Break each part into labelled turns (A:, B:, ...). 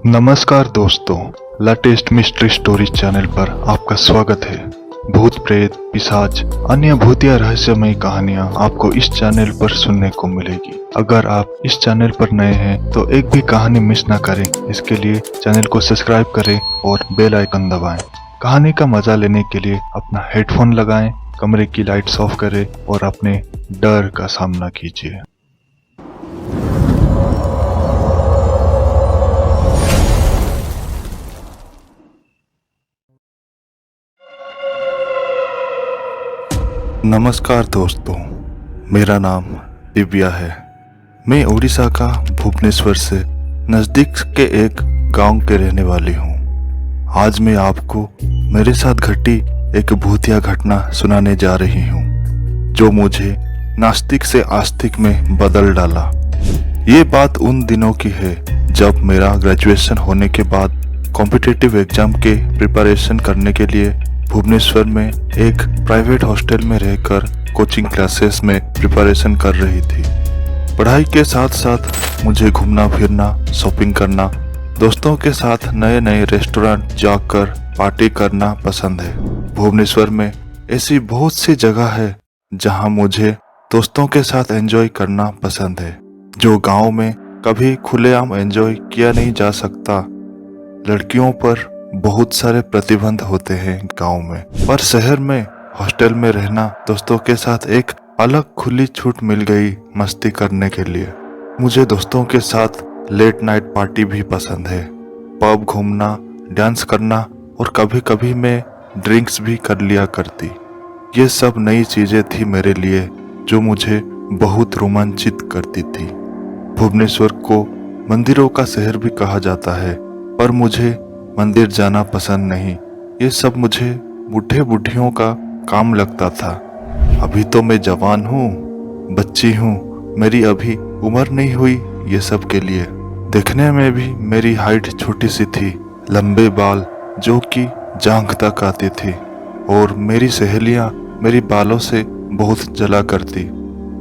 A: नमस्कार दोस्तों, latest mystery story channel पर आपका स्वागत है। भूत प्रेत, पिशाच, अन्य भूतिया रहस्यमय कहानियां आपको इस चैनल पर सुनने को मिलेगी। अगर आप इस चैनल पर नए हैं तो एक भी कहानी मिस ना करें, इसके लिए चैनल को सब्सक्राइब करें और बेल आइकन दबाएं। कहानी का मजा लेने के लिए अपना हेडफोन लगाएं, कमरे की लाइट्स ऑफ करें और अपने डर का सामना कीजिए। नमस्कार दोस्तों, मेरा नाम दिव्या है। मैं उड़ीसा का भुवनेश्वर से नज़दीक के एक गांव के रहने वाली हूँ। आज मैं आपको मेरे साथ घटी एक भूतिया घटना सुनाने जा रही हूँ, जो मुझे नास्तिक से आस्तिक में बदल डाला। ये बात उन दिनों की है जब मेरा ग्रेजुएशन होने के बाद कॉम्पिटिटिव एग्जाम के प्रिपरेशन करने के लिए भुवनेश्वर में एक प्राइवेट हॉस्टल में रहकर कोचिंग क्लासेस में प्रिपरेशन कर रही थी। पढ़ाई के साथ साथ मुझे घूमना फिरना, शॉपिंग करना, दोस्तों के साथ नए नए रेस्टोरेंट जाकर पार्टी करना पसंद है। भुवनेश्वर में ऐसी बहुत सी जगह है जहां मुझे दोस्तों के साथ एंजॉय करना पसंद है, जो गांव में कभी खुलेआम एंजॉय किया नहीं जा सकता। लड़कियों पर बहुत सारे प्रतिबंध होते हैं गांव में, पर शहर में हॉस्टल में रहना दोस्तों के साथ एक अलग खुली छूट मिल गई मस्ती करने के लिए। मुझे दोस्तों के साथ लेट नाइट पार्टी भी पसंद है, पब घूमना, डांस करना और कभी कभी मैं ड्रिंक्स भी कर लिया करती। ये सब नई चीजें थी मेरे लिए, जो मुझे बहुत रोमांचित करती थी। भुवनेश्वर को मंदिरों का शहर भी कहा जाता है, पर मुझे मंदिर जाना पसंद नहीं। ये सब मुझे बूढ़े बूढ़ियों का काम लगता था। अभी तो मैं जवान हूँ, बच्ची हूँ, मेरी अभी उम्र नहीं हुई ये सब के लिए। देखने में भी मेरी हाइट छोटी सी थी, लंबे बाल जो कि जांघ तक आती थी, और मेरी सहेलियाँ मेरी बालों से बहुत जला करती।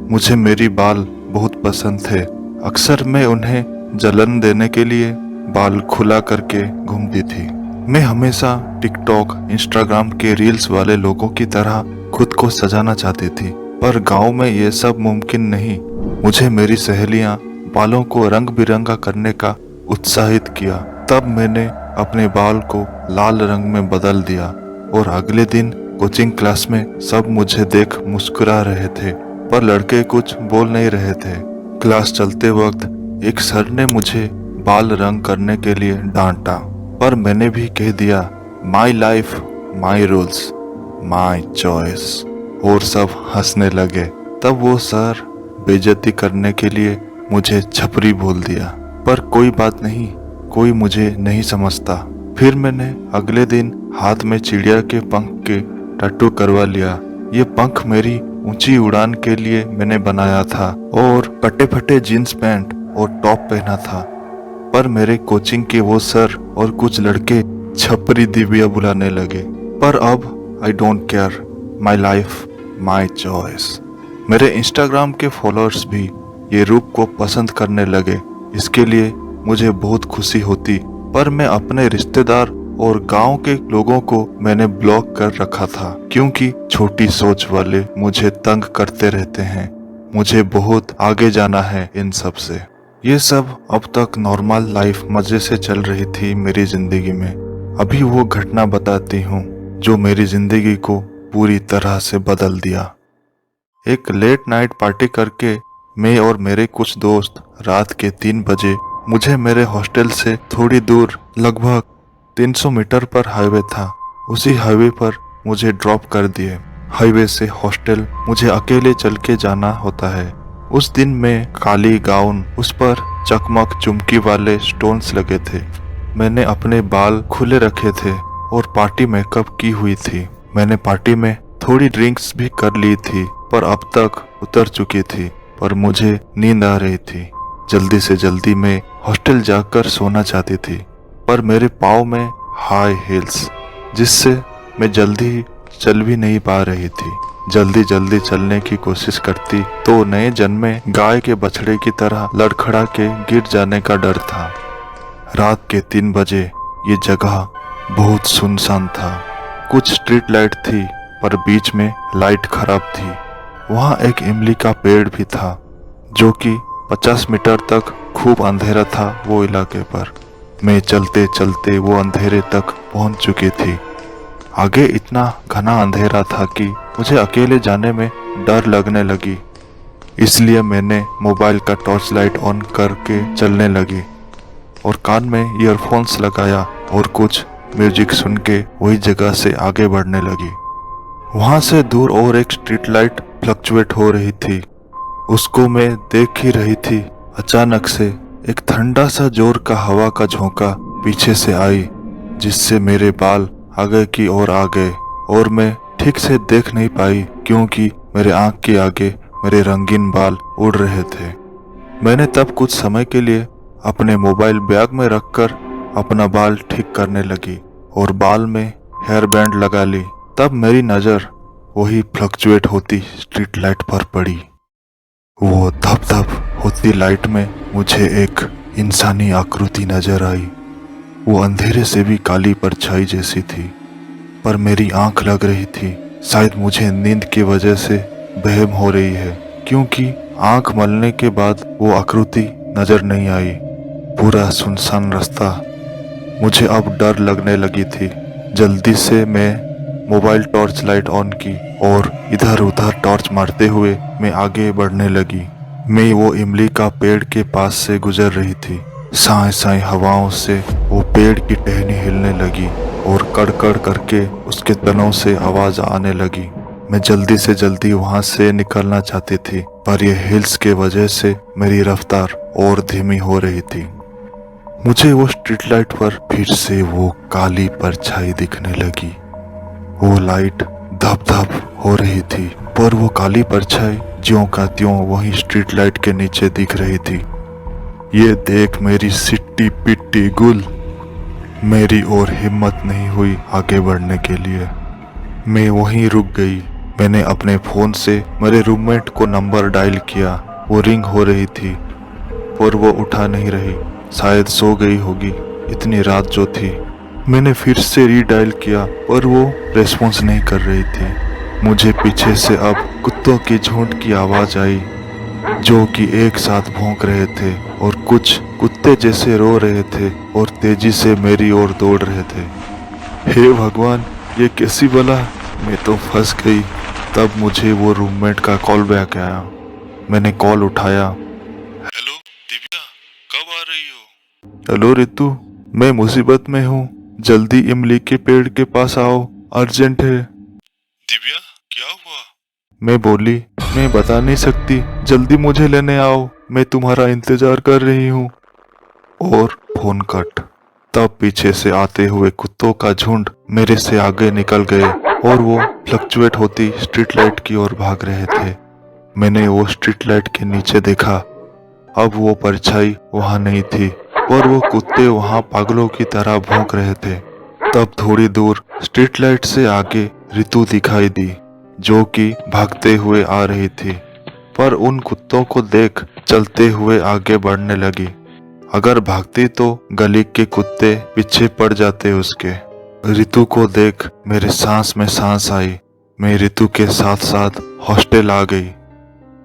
A: मुझे मेरी बाल बहुत पसंद थे। अक्सर मैं उन्हें जलन देने के लिए बाल खुला करके घूमती थी। मैं हमेशा टिकटॉक, इंस्टाग्राम के रील्स वाले लोगों की तरह खुद को सजाना चाहती थी, पर गांव में ये सब मुमकिन नहीं। मुझे मेरी सहेलियां बालों को रंग बिरंगा करने का उत्साहित किया। तब मैंने अपने बाल को लाल रंग में बदल दिया, और अगले दिन कोचिंग क्लास में सब मुझे देख मुस्कुरा रहे थे, पर लड़के कुछ बोल नहीं रहे थे। क्लास चलते वक्त एक सर ने मुझे बाल रंग करने के लिए डांटा, पर मैंने भी कह दिया, my life, my rules, my choice, और सब हंसने लगे। तब वो सर बेइज्जती करने के लिए मुझे छपरी बोल दिया, पर कोई बात नहीं, कोई मुझे नहीं समझता। फिर मैंने अगले दिन हाथ में चिड़िया के पंख के टैटू करवा लिया। ये पंख मेरी ऊंची उड़ान के लिए मैंने बनाया था, और कटे फटे जीन्स पैंट और टॉप पहना था। पर मेरे कोचिंग के वो सर और कुछ लड़के छपरी दिव्या बुलाने लगे। पर अब I don't care, my life, my choice. मेरे इंस्टाग्राम के फॉलोअर्स भी ये रूप को पसंद करने लगे। इसके लिए मुझे बहुत खुशी होती, पर मैं अपने रिश्तेदार और गांव के लोगों को मैंने ब्लॉक कर रखा था, क्योंकि छोटी सोच वाले मुझे तंग करते रहते हैं। मुझे बहुत आगे जाना है इन सब से। ये सब अब तक नॉर्मल लाइफ मजे से चल रही थी मेरी जिंदगी में। अभी वो घटना बताती हूँ जो मेरी जिंदगी को पूरी तरह से बदल दिया। एक लेट नाइट पार्टी करके मैं और मेरे कुछ दोस्त रात के 3 बजे मुझे मेरे हॉस्टल से थोड़ी दूर, लगभग 300 मीटर पर हाईवे था, उसी हाईवे पर मुझे ड्रॉप कर दिए। हाईवे से हॉस्टल मुझे अकेले चल के जाना होता है। उस दिन मैं काली गाउन, उस पर चकमक चुमकी वाले स्टोन्स लगे थे। मैंने अपने बाल खुले रखे थे और पार्टी मेकअप की हुई थी। मैंने पार्टी में थोड़ी ड्रिंक्स भी कर ली थी, पर अब तक उतर चुकी थी, पर मुझे नींद आ रही थी। जल्दी से जल्दी मैं हॉस्टल जाकर सोना चाहती थी, पर मेरे पाँव में हाई हील्स, जिससे मैं जल्दी चल भी नहीं पा रही थी। जल्दी जल्दी चलने की कोशिश करती तो नए जन्मे गाय के बछड़े की तरह लड़खड़ा के गिर जाने का डर था। रात के 3 बजे ये जगह बहुत सुनसान था। कुछ स्ट्रीट लाइट थी पर बीच में लाइट खराब थी। वहाँ एक इमली का पेड़ भी था जो कि 50 मीटर तक खूब अंधेरा था वो इलाके पर। मैं चलते चलते वो अंधेरे तक पहुंच चुकी थी। आगे इतना घना अंधेरा था कि मुझे अकेले जाने में डर लगने लगी। इसलिए मैंने मोबाइल का टॉर्च लाइट ऑन करके चलने लगी और कान में ईयरफोन्स लगाया और कुछ म्यूजिक सुन के वही जगह से आगे बढ़ने लगी। वहां से दूर और एक स्ट्रीट लाइट फ्लक्चुएट हो रही थी, उसको मैं देख ही रही थी। अचानक से एक ठंडा सा जोर का हवा का झोंका पीछे से आई, जिससे मेरे बाल आगे की ओर आ गए और मैं ठीक से देख नहीं पाई क्योंकि मेरे आंख के आगे मेरे रंगीन बाल उड़ रहे थे। मैंने तब कुछ समय के लिए अपने मोबाइल बैग में रखकर अपना बाल ठीक करने लगी और बाल में हेयर बैंड लगा ली। तब मेरी नज़र वही फ्लक्चुएट होती स्ट्रीट लाइट पर पड़ी। वो धप धप होती लाइट में मुझे एक इंसानी आकृति नजर आई। वो अंधेरे से भी काली परछाई जैसी थी, पर मेरी आंख लग रही थी। शायद मुझे नींद की वजह से वहम हो रही है क्योंकि आंख मलने के बाद वो आकृति नजर नहीं आई। पूरा सुनसान रास्ता। मुझे अब डर लगने लगी थी। जल्दी से मैं मोबाइल टॉर्च लाइट ऑन की और इधर उधर टॉर्च मारते हुए मैं आगे बढ़ने लगी। मैं वो इमली का पेड़ के पास से गुजर रही थी। साए साए हवाओं से वो पेड़ की टहनी हिलने लगी और कड़कड़ करके उसके तनों से आवाज आने लगी। मैं जल्दी से जल्दी वहां से निकलना चाहती थी, पर यह हिल्स के वजह से मेरी रफ्तार और धीमी हो रही थी। मुझे वो स्ट्रीट लाइट पर फिर से वो काली परछाई दिखने लगी। वो लाइट धप धप हो रही थी, पर वो काली परछाई ज्यों का त्यों वही स्ट्रीट लाइट के नीचे दिख रही थी। ये देख मेरी सिट्टी पिट्टी गुल, मेरी और हिम्मत नहीं हुई आगे बढ़ने के लिए। मैं वहीं रुक गई। मैंने अपने फ़ोन से मेरे रूममेट को नंबर डायल किया। वो रिंग हो रही थी पर वो उठा नहीं रही, शायद सो गई होगी, इतनी रात जो थी। मैंने फिर से रीडायल किया पर वो रेस्पॉन्स नहीं कर रही थी। मुझे पीछे से अब कुत्तों की झुंड की आवाज़ आई जो कि एक साथ भौंक रहे थे और कुछ कुत्ते जैसे रो रहे थे और तेजी से मेरी ओर दौड़ रहे थे। हे भगवान, ये कैसी बला, मैं तो फंस गई। तब मुझे वो रूममेट का कॉल बैक आया। मैंने कॉल उठाया। हेलो दिव्या, कब आ रही हो? हेलो रितु, मैं मुसीबत में हूँ, जल्दी इमली के पेड़ के पास आओ, अर्जेंट है। दिव्या, क्या हुआ? मैं बोली, मैं बता नहीं सकती, जल्दी मुझे लेने आओ, मैं तुम्हारा इंतजार कर रही हूँ। और फोन कट। तब पीछे से आते हुए कुत्तों का झुंड मेरे से आगे निकल गए और वो फ्लक्चुएट होती स्ट्रीट लाइट की ओर भाग रहे थे। मैंने वो स्ट्रीट लाइट के नीचे देखा। अब वो परछाई वहां नहीं थी और वो कुत्ते वहां पागलों की तरह भौंक रहे थे। तब थोड़ी दूर स्ट्रीट लाइट से आगे रितु दिखाई दी जो कि भागते हुए आ रही थी, पर उन कुत्तों को देख चलते हुए आगे बढ़ने लगी। अगर भागती तो गली के कुत्ते पीछे पड़ जाते उसके। रितु को देख मेरे सांस में सांस आई। मैं रितु के साथ साथ हॉस्टल आ गई।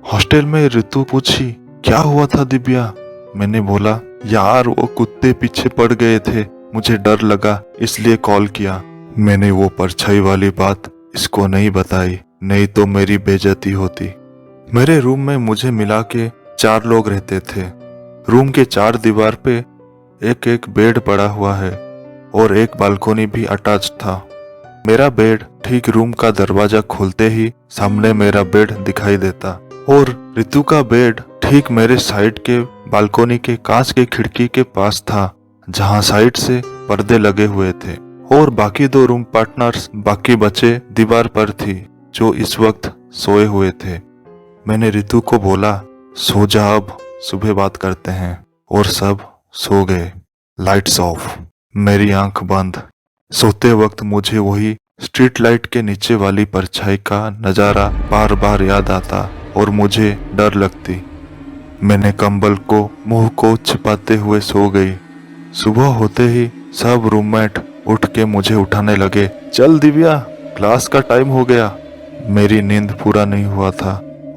A: हॉस्टल में रितु पूछी, क्या हुआ था दिव्या? मैंने बोला, यार वो कुत्ते पीछे पड़ गए थे, मुझे डर लगा इसलिए कॉल किया। मैंने वो परछाई वाली बात इसको नहीं बताई, नहीं तो मेरी बेइज्जती होती। मेरे रूम में मुझे मिला के 4 लोग रहते थे। रूम के 4 दीवार पे एक एक बेड पड़ा हुआ है और एक बालकोनी भी अटैच था। मेरा बेड ठीक रूम का दरवाजा खोलते ही सामने मेरा बेड दिखाई देता और रितु का बेड ठीक मेरे साइड के बालकोनी के कांच के खिड़की के पास था, जहां साइड से पर्दे लगे हुए थे। और बाकी 2 रूम पार्टनर्स बाकी बचे दीवार पर थी जो इस वक्त सोए हुए थे। मैंने रितु को बोला, सो जा, अब सुबह बात करते हैं। और सब सो गए। लाइट्स ऑफ, मेरी आंख बंद। सोते वक्त मुझे वही स्ट्रीट लाइट के नीचे वाली परछाई का नज़ारा बार बार याद आता और मुझे डर लगती। मैंने कंबल को मुंह को छिपाते हुए सो गई। सुबह होते ही सब रूममेट उठ के मुझे उठाने लगे। चल दिव्या, क्लास का टाइम हो गया। मेरी नींद पूरा नहीं हुआ था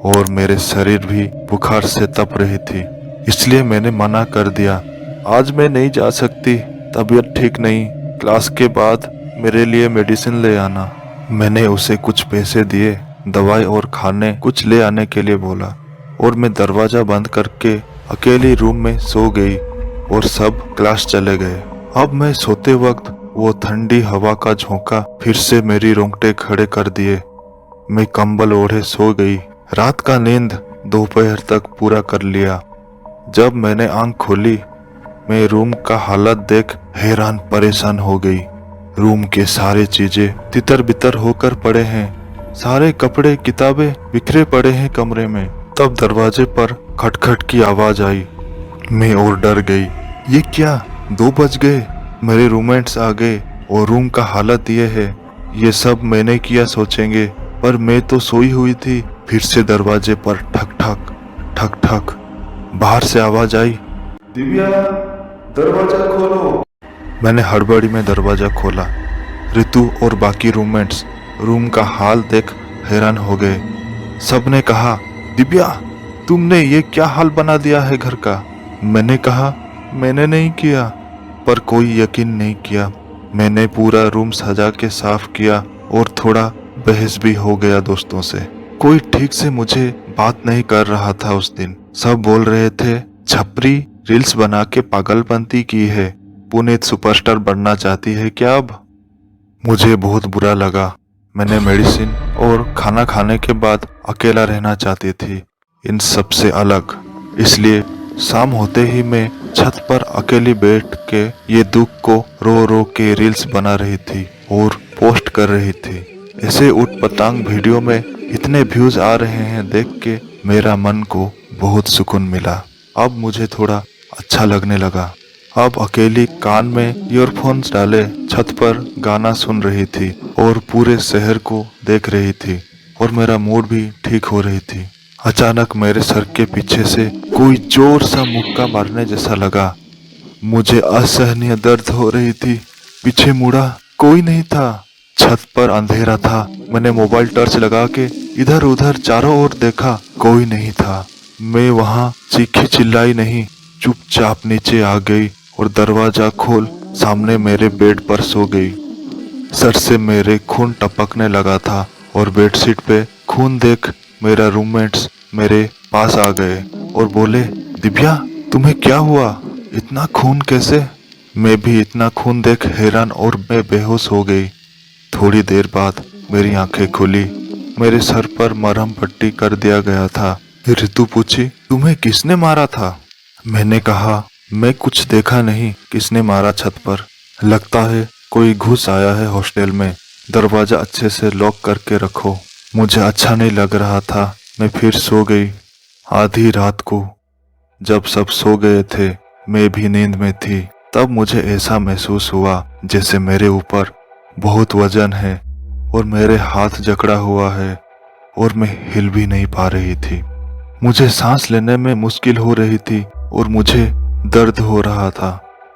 A: और मेरे शरीर भी बुखार से तप रही थी, इसलिए मैंने मना कर दिया। आज मैं नहीं जा सकती, तबीयत ठीक नहीं। क्लास के बाद मेरे लिए मेडिसिन ले आना। मैंने उसे कुछ पैसे दिए, दवाई और खाने कुछ ले आने के लिए बोला और मैं दरवाजा बंद करके अकेली रूम में सो गई और सब क्लास चले गए। अब मैं सोते वक्त वो ठंडी हवा का झोंका फिर से मेरी रोंगटे खड़े कर दिए। मैं कंबल ओढ़े सो गई। रात का नींद दोपहर तक पूरा कर लिया। जब मैंने आंख खोली, मैं रूम का हालत देख हैरान परेशान हो गई। रूम के सारे चीजें तितर बितर होकर पड़े हैं। सारे कपड़े किताबें बिखरे पड़े हैं कमरे में। तब दरवाजे पर खटखट की आवाज आई। मैं और डर गई। ये क्या, 2 बज गए। मेरे रूममेट्स आ गए और रूम का हालत ये है। ये सब मैंने किया सोचेंगे, पर मैं तो सोई हुई थी। फिर से दरवाजे पर ठक ठक ठक ठक। बाहर से आवाज आई, दिव्या दरवाजा खोलो। मैंने हड़बड़ी में दरवाजा खोला। ऋतु और बाकी रूममेट्स रूम का हाल देख हैरान हो गए। सबने कहा, दिव्या तुमने ये क्या हाल बना दिया है घर का। मैंने कहा, मैंने नहीं किया, पर कोई यकीन नहीं किया। मैंने पूरा रूम सजा के साफ किया और थोड़ा बहस भी हो गया दोस्तों से। कोई ठीक से मुझे बात नहीं कर रहा था उस दिन। सब बोल रहे थे, छपरी रील्स बना के पागलपंती की है, पुनीत सुपरस्टार बनना चाहती है क्या अब। मुझे बहुत बुरा लगा। मैंने मेडिसिन और खाना खाने के बाद अकेला रहना चाहती थी, इन सब से अलग। इसलिए शाम होते ही मैं छत पर अकेली बैठ के ये दुख को रो रो के रील्स बना रही थी और पोस्ट कर रही थी। ऐसे उटपटांग वीडियो में इतने व्यूज आ रहे हैं देख के मेरा मन को बहुत सुकून मिला। अब मुझे थोड़ा अच्छा लगने लगा। अब अकेली कान में ईयरफोन्स डाले छत पर गाना सुन रही थी और पूरे शहर को देख रही थी और मेरा मूड भी ठीक हो रही थी। अचानक मेरे सर के पीछे से कोई जोर सा मुक्का मारने जैसा लगा। मुझे असहनीय दर्द हो रही थी। पीछे मुड़ा, कोई नहीं था। छत पर अंधेरा था। मैंने मोबाइल टॉर्च लगा के इधर उधर चारों ओर देखा, कोई नहीं था। मैं वहां चीखी चिल्लाई नहीं, चुपचाप नीचे आ गई और दरवाजा खोल सामने मेरे बेड पर सो गई। सर से मेरे खून टपकने लगा था और बेडशीट पे खून देख मेरा रूममेट्स मेरे पास आ गए और बोले, दिव्या तुम्हें क्या हुआ, इतना खून कैसे। मैं भी इतना खून देख हैरान और मैं बेहोश हो गई। थोड़ी देर बाद मेरी आंखें खुली। मेरे सर पर मरहम पट्टी कर दिया गया था। ऋतु पूछी, तुम्हें किसने मारा था। मैंने कहा, मैं कुछ देखा नहीं, किसने मारा छत पर। लगता है कोई घुस आया है हॉस्टल में। दरवाजा अच्छे से लॉक करके रखो। मुझे अच्छा नहीं लग रहा था। मैं फिर सो गई। आधी रात को जब सब सो गए थे, मैं भी नींद में थी, तब मुझे ऐसा महसूस हुआ जैसे मेरे ऊपर बहुत वजन है और मेरे हाथ जकड़ा हुआ है और मैं हिल भी नहीं पा रही थी। मुझे सांस लेने में मुश्किल हो रही थी और मुझे दर्द हो रहा था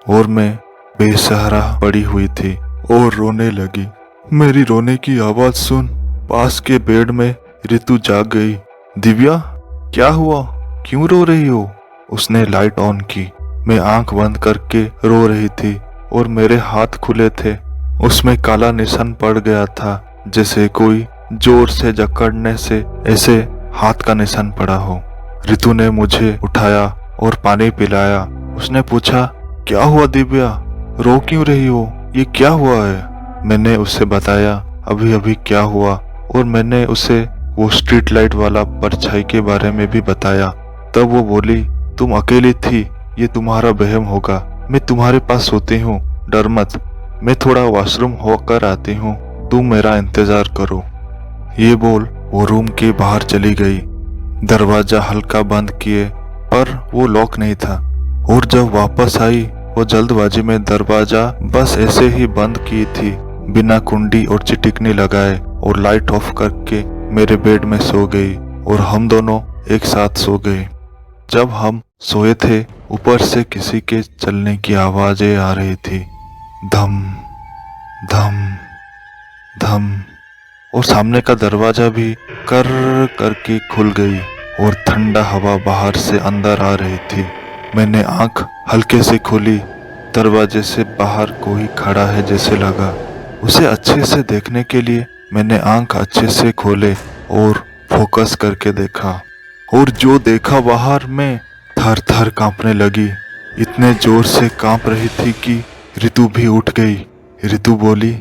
A: और मैं बेसहारा पड़ी हुई थी और रोने लगी। मेरी रोने की आवाज सुन पास के बेड में ऋतु जाग गई। दिव्या क्या हुआ, क्यों रो रही हो। उसने लाइट ऑन की। मैं आंख बंद करके रो रही थी और मेरे हाथ खुले थे। उसमें काला निशान पड़ गया था, जैसे कोई जोर से जकड़ने से ऐसे हाथ का निशान पड़ा हो। ऋतु ने मुझे उठाया और पानी पिलाया। उसने पूछा, क्या हुआ दिव्या, रो क्यों रही हो, ये क्या हुआ है। मैंने उसे बताया अभी अभी क्या हुआ और मैंने उसे वो स्ट्रीट लाइट वाला परछाई के बारे में भी बताया। तब वो बोली, तुम अकेली थी, ये तुम्हारा वहम होगा। मैं तुम्हारे पास सोती हूँ, डर मत। मैं थोड़ा वॉशरूम होकर आती हूँ, तुम मेरा इंतजार करो। ये बोल वो रूम के बाहर चली गई। दरवाजा हल्का बंद किए पर वो लॉक नहीं था और जब वापस आई वो जल्दबाजी में दरवाजा बस ऐसे ही बंद की थी, बिना कुंडी और चिटिकनी लगाए, और लाइट ऑफ करके मेरे बेड में सो गई और हम दोनों एक साथ सो गए। जब हम सोए थे ऊपर से किसी के चलने की आवाजें आ रही थी, धम धम धम। और सामने का दरवाजा भी कर करके खुल गई और ठंडा हवा बाहर से अंदर आ रही थी। मैंने आंख हल्के से खोली, दरवाजे से बाहर कोई खड़ा है जैसे लगा। उसे अच्छे से देखने के लिए मैंने आंख अच्छे से खोले और फोकस करके देखा, और जो देखा बाहर में थर थर कांपने लगी। इतने जोर से कांप रही थी कि ऋतु भी उठ गई। ऋतु बोली,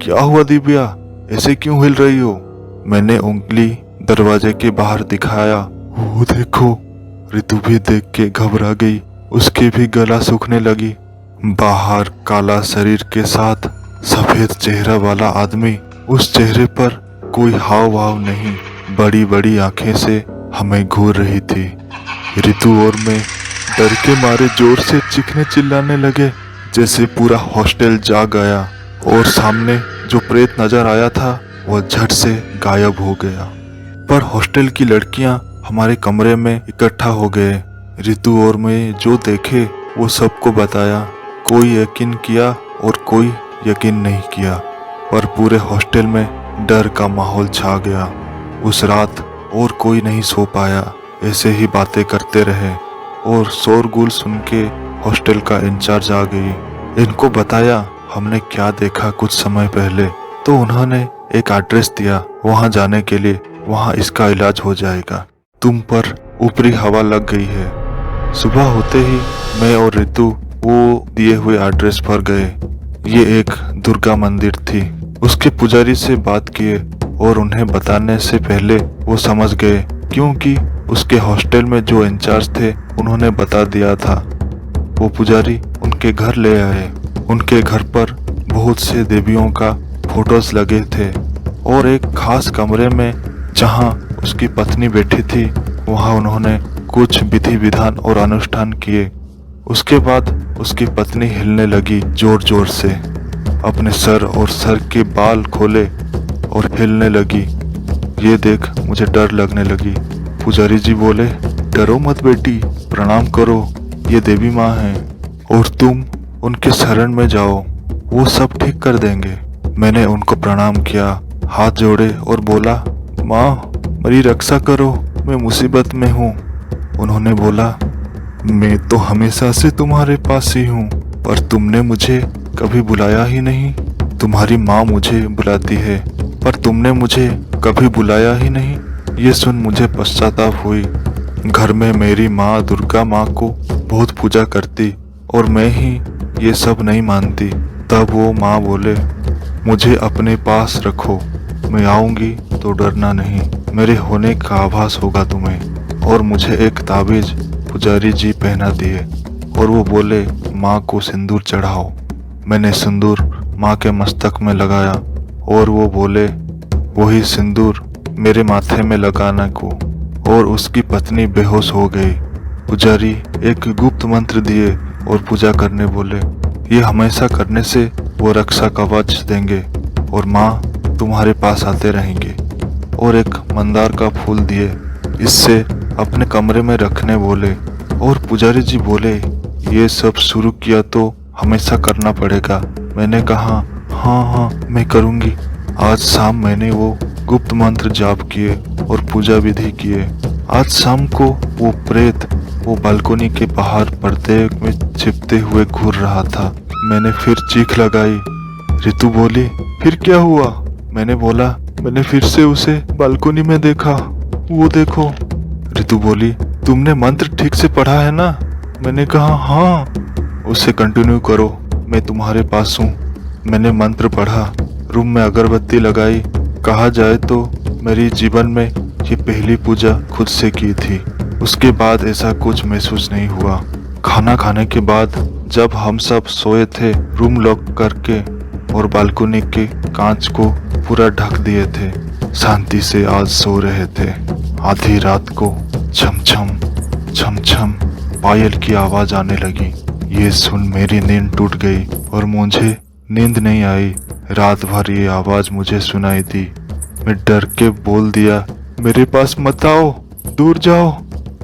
A: क्या हुआ दिव्या, ऐसे क्यों हिल रही हो? मैंने उंगली दरवाजे के बाहर दिखाया, वो देखो। ऋतु भी देख के घबरा गई, उसके भी गला सूखने लगी। बाहर काला शरीर के साथ सफेद चेहरा वाला आदमी, उस चेहरे पर कोई हाव भाव नहीं, बड़ी बड़ी आंखें से हमें घूर रही थी। ऋतु और मैं डर के मारे जोर से चीखने चिल्लाने लगे, जैसे पूरा हॉस्टल जाग गया। और सामने जो प्रेत नजर आया था वह झट से गायब हो गया। पर हॉस्टल की लड़कियां हमारे कमरे में इकट्ठा हो गए। ऋतु और मैं जो देखे वो सबको बताया। कोई यकीन किया और कोई यकीन नहीं किया, पर पूरे हॉस्टल में डर का माहौल छा गया। उस रात और कोई नहीं सो पाया, ऐसे ही बातें करते रहे। और शोरगुल सुन के हॉस्टल का इंचार्ज आ गई। इनको बताया हमने क्या देखा कुछ समय पहले, तो उन्होंने एक एड्रेस दिया वहां जाने के लिए। वहां इसका इलाज हो जाएगा, तुम पर ऊपरी हवा लग गई है। सुबह होते ही मैं और ऋतु वो दिए हुए एड्रेस पर गए। ये एक दुर्गा मंदिर थी। उसके पुजारी से बात किए और उन्हें बताने से पहले वो समझ गए, क्योंकि उसके हॉस्टल में जो इंचार्ज थे उन्होंने बता दिया था। वो पुजारी उनके घर ले आए। उनके घर पर बहुत से देवियों का फोटोज लगे थे, और एक खास कमरे में जहां उसकी पत्नी बैठी थी वहां उन्होंने कुछ विधि विधान और अनुष्ठान किए। उसके बाद उसकी पत्नी हिलने लगी जोर जोर से, अपने सर और सर के बाल खोले और हिलने लगी। ये देख मुझे डर लगने लगी। पुजारी जी बोले, डरो मत बेटी, प्रणाम करो, ये देवी माँ हैं और तुम उनके शरण में जाओ, वो सब ठीक कर देंगे। मैंने उनको प्रणाम किया, हाथ जोड़े और बोला, माँ मेरी रक्षा करो, मैं मुसीबत में हूँ। उन्होंने बोला, मैं तो हमेशा से तुम्हारे पास ही हूँ, पर तुमने मुझे कभी बुलाया ही नहीं। तुम्हारी माँ मुझे बुलाती है, पर तुमने मुझे कभी बुलाया ही नहीं। ये सुन मुझे पश्चाताप हुई। घर में मेरी माँ दुर्गा माँ को बहुत पूजा करती और मैं ही ये सब नहीं मानती। तब वो माँ बोले, मुझे अपने पास रखो, मैं आऊंगी तो डरना नहीं, मेरे होने का आभास होगा तुम्हें। और मुझे एक ताबीज पुजारी जी पहना दिए और वो बोले, माँ को सिंदूर चढ़ाओ। मैंने सिंदूर माँ के मस्तक में लगाया और वो बोले, वही सिंदूर मेरे माथे में लगाने को, और उसकी पत्नी बेहोश हो गई। पुजारी एक गुप्त मंत्र दिए और पूजा करने बोले, ये हमेशा करने से वो रक्षा कवच देंगे और माँ तुम्हारे पास आते रहेंगे। और एक मंदार का फूल दिए, इससे अपने कमरे में रखने बोले। और पुजारी जी बोले, ये सब शुरू किया तो हमेशा करना पड़ेगा। मैंने कहा, हाँ हाँ मैं करूँगी। आज शाम मैंने वो गुप्त मंत्र जाप किए और पूजा विधि किए। आज शाम को वो प्रेत वो बालकोनी के बाहर पर्दे में छिपते हुए घूर रहा था। मैंने फिर चीख लगाई। ऋतु बोली, फिर क्या हुआ? मैंने बोला, मैंने फिर से उसे बालकोनी में देखा, वो देखो। ऋतु बोली, तुमने मंत्र ठीक से पढ़ा है ना? मैंने कहा, हाँ। उसे कंटिन्यू करो, मैं तुम्हारे पास हूँ। मैंने मंत्र पढ़ा, रूम में अगरबत्ती लगाई। कहा जाए तो मेरी जीवन में ये पहली पूजा खुद से की थी। उसके बाद ऐसा कुछ महसूस नहीं हुआ। खाना खाने के बाद जब हम सब सोए थे, रूम लॉक करके और बालकनी के कांच को पूरा ढक दिए थे, शांति से आज सो रहे थे। आधी रात को छम छम छम छम पायल की आवाज आने लगी। ये सुन मेरी नींद टूट गई और मुझे नींद नहीं आई। रात भर ये आवाज मुझे सुनाई दी। मैं डर के बोल दिया, मेरे पास मत आओ, दूर जाओ।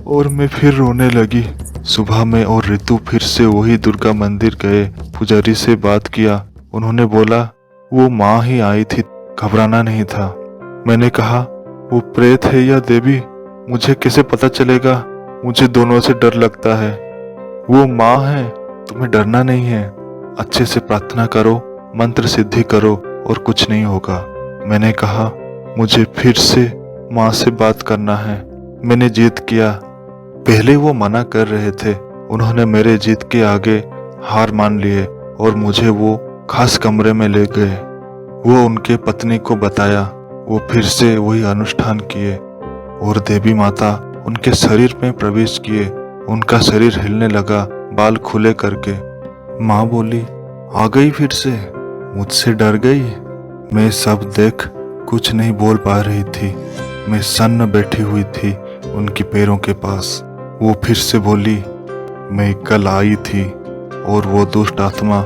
A: और मैं फिर रोने लगी। सुबह में और ऋतु फिर से वही दुर्गा मंदिर गए। पुजारी से बात किया। उन्होंने बोला वो माँ ही आई थी, घबराना नहीं था। मैंने कहा वो प्रेत है या देवी, मुझे कैसे पता चलेगा? मुझे दोनों से डर लगता है। वो माँ है, तुम्हें डरना नहीं है। अच्छे से प्रार्थना करो, मंत्र सिद्धि करो और कुछ नहीं होगा। मैंने कहा मुझे फिर से माँ से बात करना है। मैंने जिद किया। पहले वो मना कर रहे थे, उन्होंने मेरे जिद के आगे हार मान लिए और मुझे वो खास कमरे में ले गए। वो उनके पत्नी को बताया। वो फिर से वही अनुष्ठान किए और देवी माता उनके शरीर में प्रवेश किए। उनका शरीर हिलने लगा, बाल खुले करके। माँ बोली, आ गई फिर से? मुझसे डर गई? मैं सब देख कुछ नहीं बोल पा रही थी। मैं सन्न बैठी हुई थी उनके पैरों के पास। वो फिर से बोली, मैं कल आई थी और वो दुष्ट आत्मा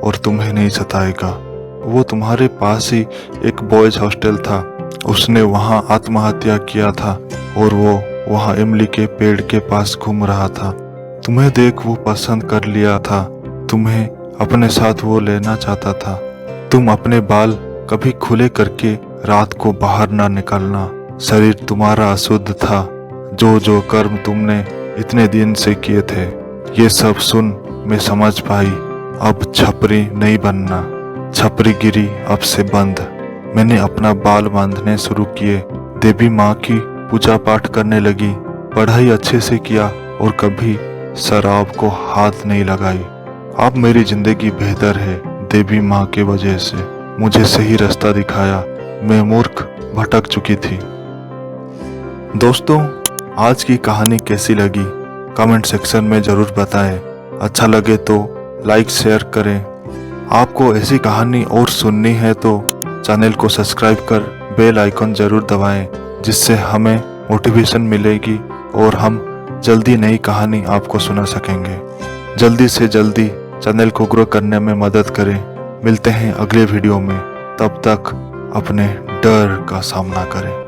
A: और तुम्हें नहीं सताएगा। वो तुम्हारे पास ही एक बॉयज हॉस्टल था, उसने वहाँ आत्महत्या किया था और वो वहाँ इमली के पेड़ के पास घूम रहा था। तुम्हें देख वो पसंद कर लिया था, तुम्हें अपने साथ वो लेना चाहता था। तुम अपने बाल कभी खुले करके रात को बाहर ना निकलना। शरीर तुम्हारा अशुद्ध था। जो जो कर्म तुमने इतने दिन से किए थे, ये सब सुन मैं समझ पाई। अब छपरी नहीं बनना। छपरीगिरी अब से बंद। मैंने अपना बाल बांधने शुरू किए। देवी माँ की पूजा पाठ करने लगी। पढ़ाई अच्छे से किया और कभी शराब को हाथ नहीं लगाई। अब मेरी जिंदगी बेहतर है देवी माँ की वजह से। मुझे सही रास्ता दिखाया। मैं मूर्ख भटक चुकी थी। दोस्तों, आज की कहानी कैसी लगी कमेंट सेक्शन में ज़रूर बताएं। अच्छा लगे तो लाइक शेयर करें। आपको ऐसी कहानी और सुननी है तो चैनल को सब्सक्राइब कर बेल आइकन ज़रूर दबाएं, जिससे हमें मोटिवेशन मिलेगी और हम जल्दी नई कहानी आपको सुना सकेंगे। जल्दी से जल्दी चैनल को ग्रो करने में मदद करें। मिलते हैं अगले वीडियो में। तब तक अपने डर का सामना करें।